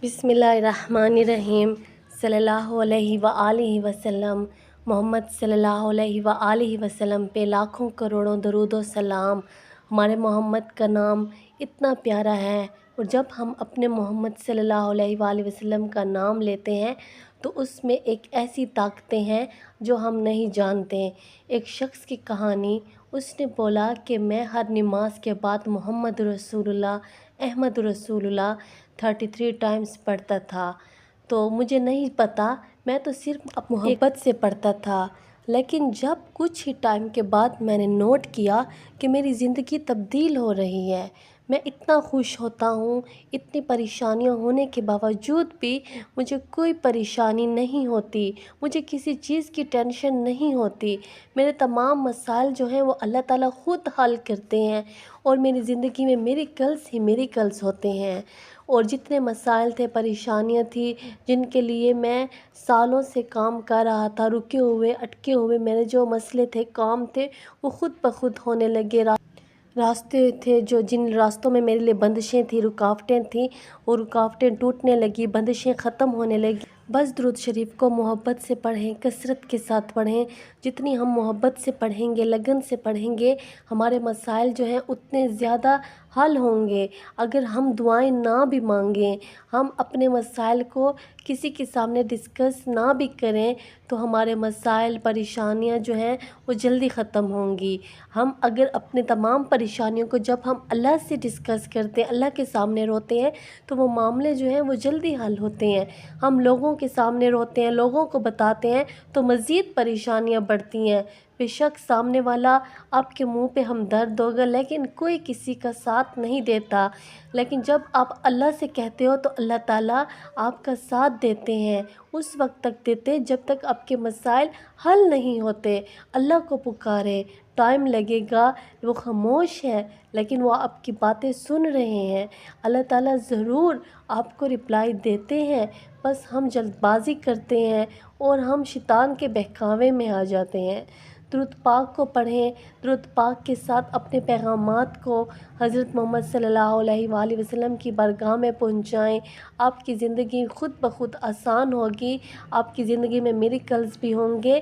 बिस्मिल्लाहिर्रहमानिर्रहीम सल्लल्लाहु अलैहि वआलिहि वसल्लम। मोहम्मद सल्लल्लाहु अलैहि वआलिहि वसल्लम पे लाखों करोड़ों दरूद व सलाम। हमारे मोहम्मद का नाम इतना प्यारा है, और जब हम अपने मोहम्मद सल्लल्लाहु अलैहि वआलिहि वसल्लम का नाम लेते हैं तो उसमें एक ऐसी ताकतें हैं जो हम नहीं जानते। एक शख्स की कहानी, उसने बोला कि मैं हर नमाज के बाद मोहम्मद रसूलुल्लाह, अहमद रसूलुल्लाह 33 टाइम्स पढ़ता था। तो मुझे नहीं पता, मैं तो सिर्फ मोहब्बत से पढ़ता था। लेकिन जब कुछ ही टाइम के बाद मैंने नोट किया कि मेरी ज़िंदगी तब्दील हो रही है, मैं इतना खुश होता हूँ। इतनी परेशानियाँ होने के बावजूद भी मुझे कोई परेशानी नहीं होती, मुझे किसी चीज़ की टेंशन नहीं होती। मेरे तमाम मसाइल जो हैं वो अल्लाह ताला ख़ुद हल करते हैं, और मेरी ज़िंदगी में मिरेकल्स ही मिरेकल्स होते हैं। और जितने मसाइल थे, परेशानियाँ थी, जिनके लिए मैं सालों से काम कर रहा था, रुके हुए अटके हुए मेरे जो मसले थे, काम थे, वो ख़ुद ब खुद होने लगे। रास्ते थे जो जिन रास्तों में मेरे लिए बंदिशें थी, रुकावटें थीं, वो रुकावटें टूटने लगी, बंदिशें ख़त्म होने लगी। बस दुरूद शरीफ को मोहब्बत से पढ़ें, कसरत के साथ पढ़ें। जितनी हम मोहब्बत से पढ़ेंगे, लगन से पढ़ेंगे, हमारे मसाइल जो हैं उतने ज़्यादा हल होंगे। अगर हम दुआएं ना भी मांगें, हम अपने मसाइल को किसी के सामने डिस्कस ना भी करें, तो हमारे मसाइल, परेशानियां जो हैं वो जल्दी ख़त्म होंगी। हम अगर अपने तमाम परेशानियों को जब हम अल्लाह से डिस्कस करते हैं, अल्लाह के सामने रोते हैं, तो वो मामले जो हैं वो जल्दी हल होते हैं। हम लोगों के सामने रोते हैं, लोगों को बताते हैं, तो मज़ीद परेशानियां बढ़ती हैं। बेशक सामने वाला आपके मुंह पे हमदर्द होगा, लेकिन कोई किसी का साथ नहीं देता। लेकिन जब आप अल्लाह से कहते हो तो अल्लाह ताला आपका साथ देते हैं। उस वक्त तक देते जब तक आपके मसाइल हल नहीं होते। अल्लाह को पुकारे, टाइम लगेगा, वो खामोश है लेकिन वो आपकी बातें सुन रहे हैं। अल्लाह ताला ज़रूर आपको रिप्लाई देते हैं, बस हम जल्दबाज़ी करते हैं और हम शैतान के बहकावे में आ जाते हैं। दुरूद पाक को पढ़ें, दुरूद पाक के साथ अपने पैगामात को हज़रत मोहम्मद सल्लल्लाहु अलैहि वसल्लम की बारगाह में पहुँचाएँ। आपकी ज़िंदगी ख़ुद ब खुद आसान होगी, आपकी ज़िंदगी में मिरेकल्स भी होंगे,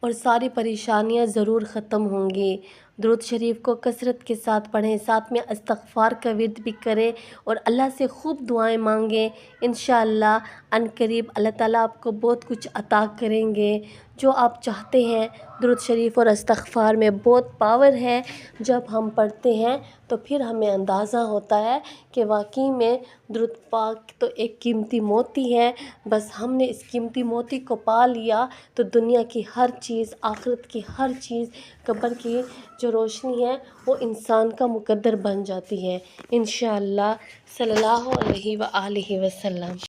और सारी परेशानियां ज़रूर ख़त्म होंगी। दुरूद शरीफ को कसरत के साथ पढ़ें, साथ में इस्तग़फ़ार का विर्द भी करें, और अल्लाह से खूब दुआएं मांगें। इंशाअल्लाह अनकरीब अल्लाह ताला आपको बहुत कुछ अता करेंगे जो आप चाहते हैं। दुरूद शरीफ और इस्तग़फ़ार में बहुत पावर है। जब हम पढ़ते हैं तो फिर हमें अंदाज़ा होता है कि वाकई में दुरूद पाक तो एक कीमती मोती है। बस हमने इस कीमती मोती को पा लिया तो दुनिया की हर चीज़, आखिरत की हर चीज़, कब्र की जो रोशनी है वो इंसान का मुकद्दर बन जाती है। इंशाअल्लाह सल्लल्लाहु अलैहि वआलिहि वसल्लम।